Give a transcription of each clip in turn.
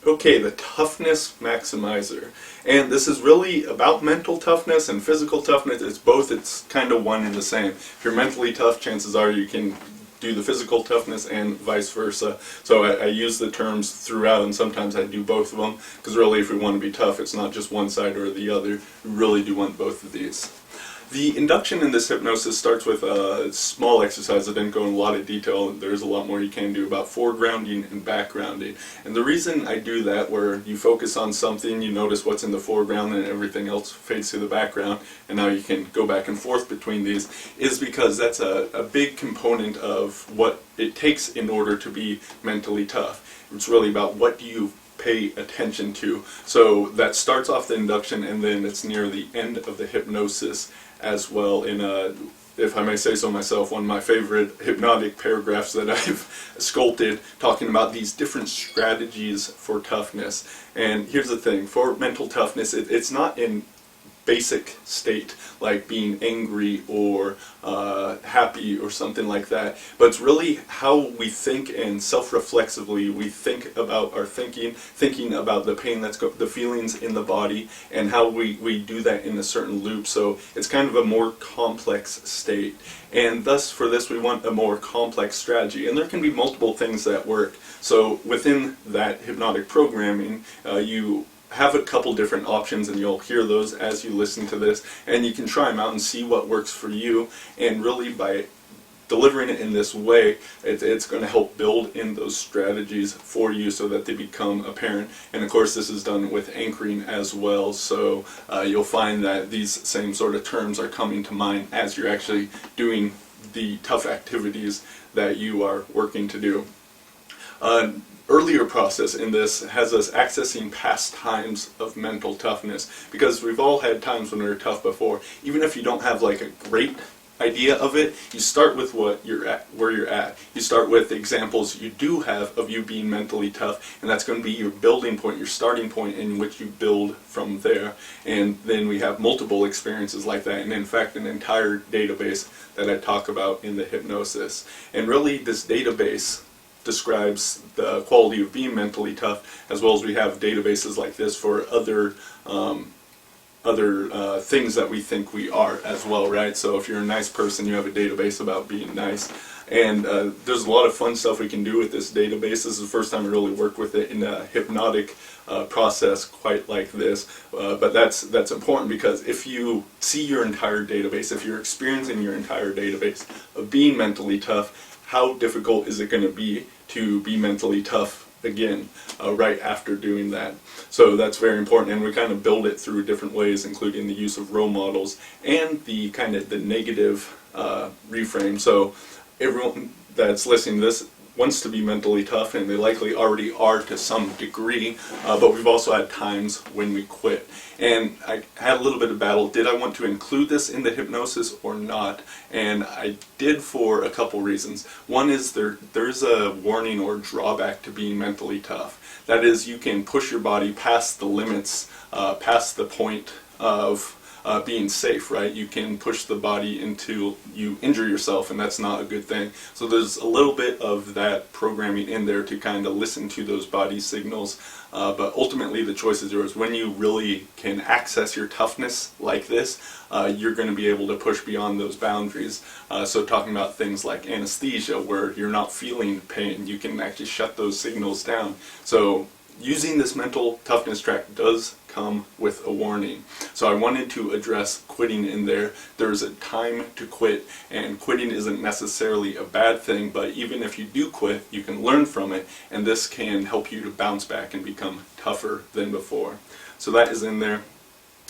Okay, the Toughness Maximizer. And this is really about mental toughness and physical toughness. It's both, it's kind of one and the same. If you're mentally tough, chances are you can do the physical toughness and vice versa. So I use the terms throughout, and sometimes I do both of them, because really if we want to be tough, it's not just one side or the other. We really do want both of these. The induction in this hypnosis starts with a small exercise. I didn't go in a lot of detail. There's a lot more you can do about foregrounding and backgrounding. And the reason I do that, where you focus on something, you notice what's in the foreground and everything else fades to the background, and now you can go back and forth between these, is because that's a big component of what it takes in order to be mentally tough. It's really about what do you pay attention to. So that starts off the induction, and then it's near the end of the hypnosis as well. In if I may say so myself, one of my favorite hypnotic paragraphs that I've sculpted, talking about these different strategies for toughness. And here's the thing, for mental toughness, it's not in basic state like being angry or happy or something like that, but it's really how we think, and self-reflexively we think about our thinking about the pain the feelings in the body, and how we do that in a certain loop. So it's kind of a more complex state, and thus for this we want a more complex strategy, and there can be multiple things that work. So within that hypnotic programming, you have a couple different options, and you'll hear those as you listen to this, and you can try them out and see what works for you. And really, by delivering it in this way, it's going to help build in those strategies for you so that they become apparent. And of course, this is done with anchoring as well, so you'll find that these same sort of terms are coming to mind as you're actually doing the tough activities that you are working to do. Earlier process in this has us accessing past times of mental toughness, because we've all had times when we were tough before. Even if you don't have like a great idea of it, you start with where you're at. You start with examples you do have of you being mentally tough, and that's going to be your building point, your starting point, in which you build from there. And then we have multiple experiences like that, and in fact an entire database that I talk about in the hypnosis. And really this database describes the quality of being mentally tough, as well as we have databases like this for other things that we think we are as well, right? So if you're a nice person, you have a database about being nice. And there's a lot of fun stuff we can do with this database. This is the first time I really worked with it in a hypnotic process quite like this. But that's important, because if you see your entire database, if you're experiencing your entire database of being mentally tough, how difficult is it going to be to be mentally tough again right after doing that? So that's very important, and we kind of build it through different ways, including the use of role models and the kind of the negative reframe. So everyone that's listening to this wants to be mentally tough, and they likely already are to some degree, but we've also had times when we quit. And I had a little bit of battle. Did I want to include this in the hypnosis or not? And I did, for a couple reasons. One is there's a warning or drawback to being mentally tough. That is, you can push your body past the limits, past the point of being safe, right? You can push the body into you injure yourself, and that's not a good thing. So there's a little bit of that programming in there to kind of listen to those body signals, but ultimately the choice is yours. When you really can access your toughness like this, you're going to be able to push beyond those boundaries. So talking about things like anesthesia, where you're not feeling pain, you can actually shut those signals down. So using this mental toughness track does come with a warning. So I wanted to address quitting in there. There's a time to quit, and quitting isn't necessarily a bad thing, but even if you do quit, you can learn from it, and this can help you to bounce back and become tougher than before. So that is in there.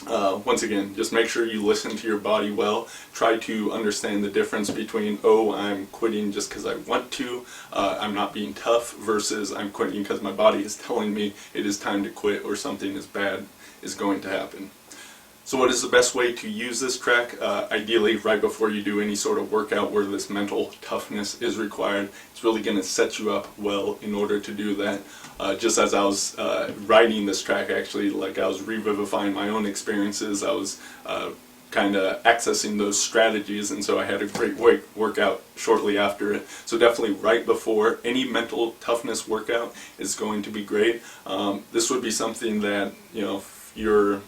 Once again, just make sure you listen to your body well. Try to understand the difference between, oh, I'm quitting just because I want to, I'm not being tough, versus I'm quitting because my body is telling me it is time to quit, or something is bad is going to happen. So what is the best way to use this track? Ideally, right before you do any sort of workout where this mental toughness is required. It's really going to set you up well in order to do that. Just as I was writing this track, actually, like I was revivifying my own experiences, I was kind of accessing those strategies, and so I had a great workout shortly after it. So definitely right before any mental toughness workout is going to be great. This would be something that, you know, if you're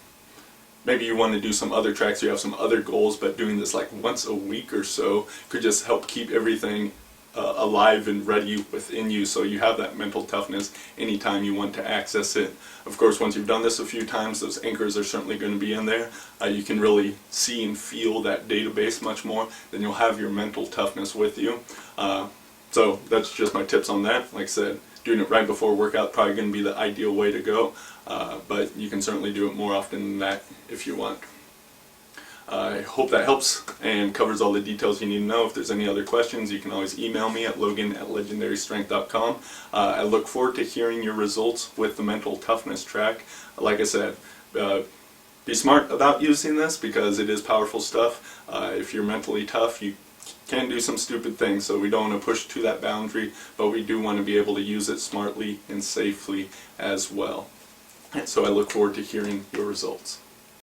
maybe you want to do some other tracks, you have some other goals, but doing this like once a week or so could just help keep everything alive and ready within you, so you have that mental toughness anytime you want to access it. Of course, once you've done this a few times, those anchors are certainly going to be in there. You can really see and feel that database much more. Then you'll have your mental toughness with you. So that's just my tips on that. Like I said, doing it right before workout probably going to be the ideal way to go, but you can certainly do it more often than that if you want. I hope that helps and covers all the details you need to know. If there's any other questions, you can always email me at logan@legendarystrength.com. I look forward to hearing your results with the mental toughness track. Like I said, be smart about using this because it is powerful stuff. If you're mentally tough, you can do some stupid things, so we don't want to push to that boundary, but we do want to be able to use it smartly and safely as well. And so I look forward to hearing your results.